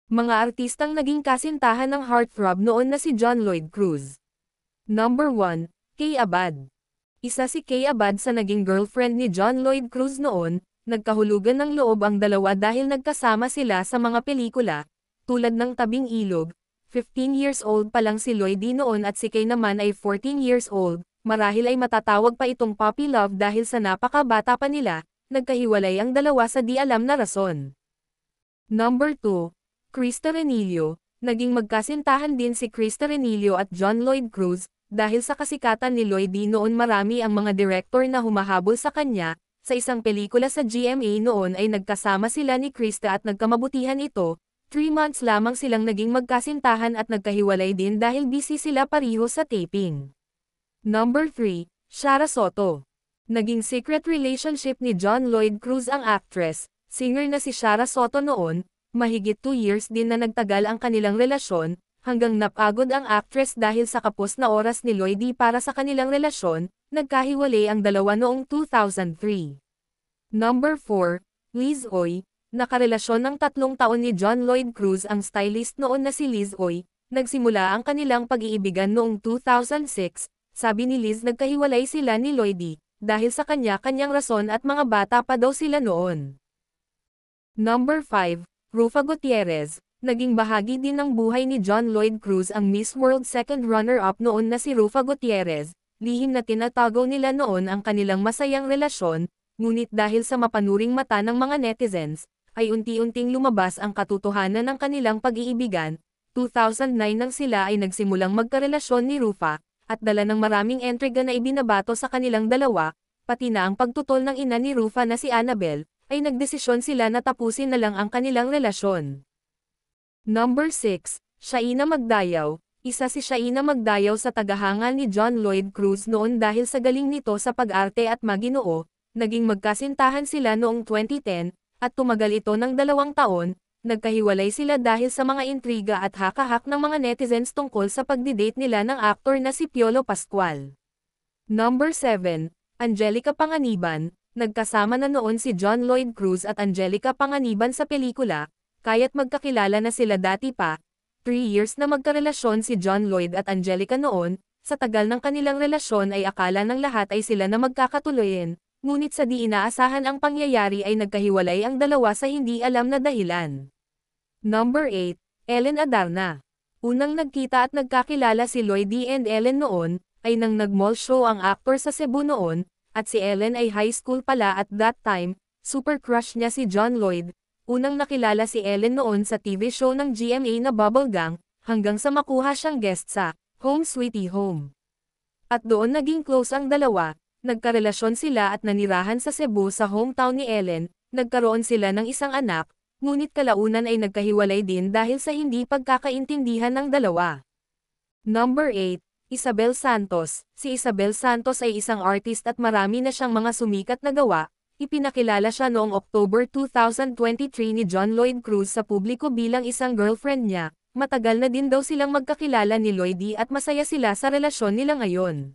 Mga artistang naging kasintahan ng heartthrob noon na si John Lloyd Cruz. Number 1, Kay Abad. Isa si Kay Abad sa naging girlfriend ni John Lloyd Cruz noon, nagkahulugan ng loob ang dalawa dahil nagkasama sila sa mga pelikula, tulad ng Tabing Ilog. 15 years old pa lang si Lloydie noon at si Kay naman ay 14 years old, marahil ay matatawag pa itong puppy love dahil sa napakabata pa nila, nagkahiwalay ang dalawa sa di alam na rason. Number 2, Krista Renillo. Naging magkasintahan din si Krista Renillo at John Lloyd Cruz, dahil sa kasikatan ni Lloydie noon marami ang mga director na humahabol sa kanya, sa isang pelikula sa GMA noon ay nagkasama sila ni Krista at nagkamabutihan ito, 3 months lamang silang naging magkasintahan at nagkahiwalay din dahil busy sila pareho sa taping. Number 3, Shara Soto. Naging secret relationship ni John Lloyd Cruz ang actress, singer na si Shara Soto noon, mahigit 2 years din na nagtagal ang kanilang relasyon, hanggang napagod ang actress dahil sa kapos na oras ni Lloydie para sa kanilang relasyon, nagkahiwalay ang dalawa noong 2003. Number 4, Liz Oy. Nakarelasyon ng 3 taon ni John Lloyd Cruz ang stylist noon na si Liz Oy, nagsimula ang kanilang pag-iibigan noong 2006, sabi ni Liz nagkahiwalay sila ni Lloydie, dahil sa kanya-kanyang rason at mga bata pa daw sila noon. Number 5, Rufa Gutierrez. Naging bahagi din ng buhay ni John Lloyd Cruz ang Miss World second runner-up noon na si Rufa Gutierrez, lihim na tinatago nila noon ang kanilang masayang relasyon, ngunit dahil sa mapanuring mata ng mga netizens, ay unti-unting lumabas ang katotohanan ng kanilang pag-iibigan. 2009 nang sila ay nagsimulang magkarelasyon ni Rufa, at dala ng maraming intriga na ibinabato sa kanilang dalawa, pati na ang pagtutol ng ina ni Rufa na si Annabel, ay nagdesisyon sila na tapusin na lang ang kanilang relasyon. Number 6, Shaina Magdayaw. Isa si Shaina Magdayaw sa tagahanga ni John Lloyd Cruz noon dahil sa galing nito sa pag-arte at maginoo, naging magkasintahan sila noong 2010, at tumagal ito ng 2 taon, nagkahiwalay sila dahil sa mga intriga at haka-hak ng mga netizens tungkol sa pagdidate nila ng aktor na si Piolo Pascual. Number 7, Angelica Panganiban. Nagkasama na noon si John Lloyd Cruz at Angelica Panganiban sa pelikula, kaya't magkakilala na sila dati pa. 3 years na magkarelasyon si John Lloyd at Angelica noon, sa tagal ng kanilang relasyon ay akala ng lahat ay sila na magkakatuloyin, ngunit sa di inaasahan ang pangyayari ay nagkahiwalay ang dalawa sa hindi alam na dahilan. Number 8, Ellen Adarna. Unang nagkita at nagkakilala si Lloydie and Ellen noon, ay nang nag-mall show ang aktor sa Cebu noon, at si Ellen ay high school pala at that time, super crush niya si John Lloyd. Unang nakilala si Ellen noon sa TV show ng GMA na Bubble Gang, hanggang sa makuha siyang guest sa Home Sweetie Home. At doon naging close ang dalawa, nagkarelasyon sila at nanirahan sa Cebu sa hometown ni Ellen, nagkaroon sila ng isang anak, ngunit kalaunan ay nagkahiwalay din dahil sa hindi pagkakaintindihan ng dalawa. Number 8, Isabel Santos. Si Isabel Santos ay isang artist at marami na siyang mga sumikat na gawa. Ipinakilala siya noong October 2023 ni John Lloyd Cruz sa publiko bilang isang girlfriend niya. Matagal na din daw silang magkakilala ni Lloydie at masaya sila sa relasyon nila ngayon.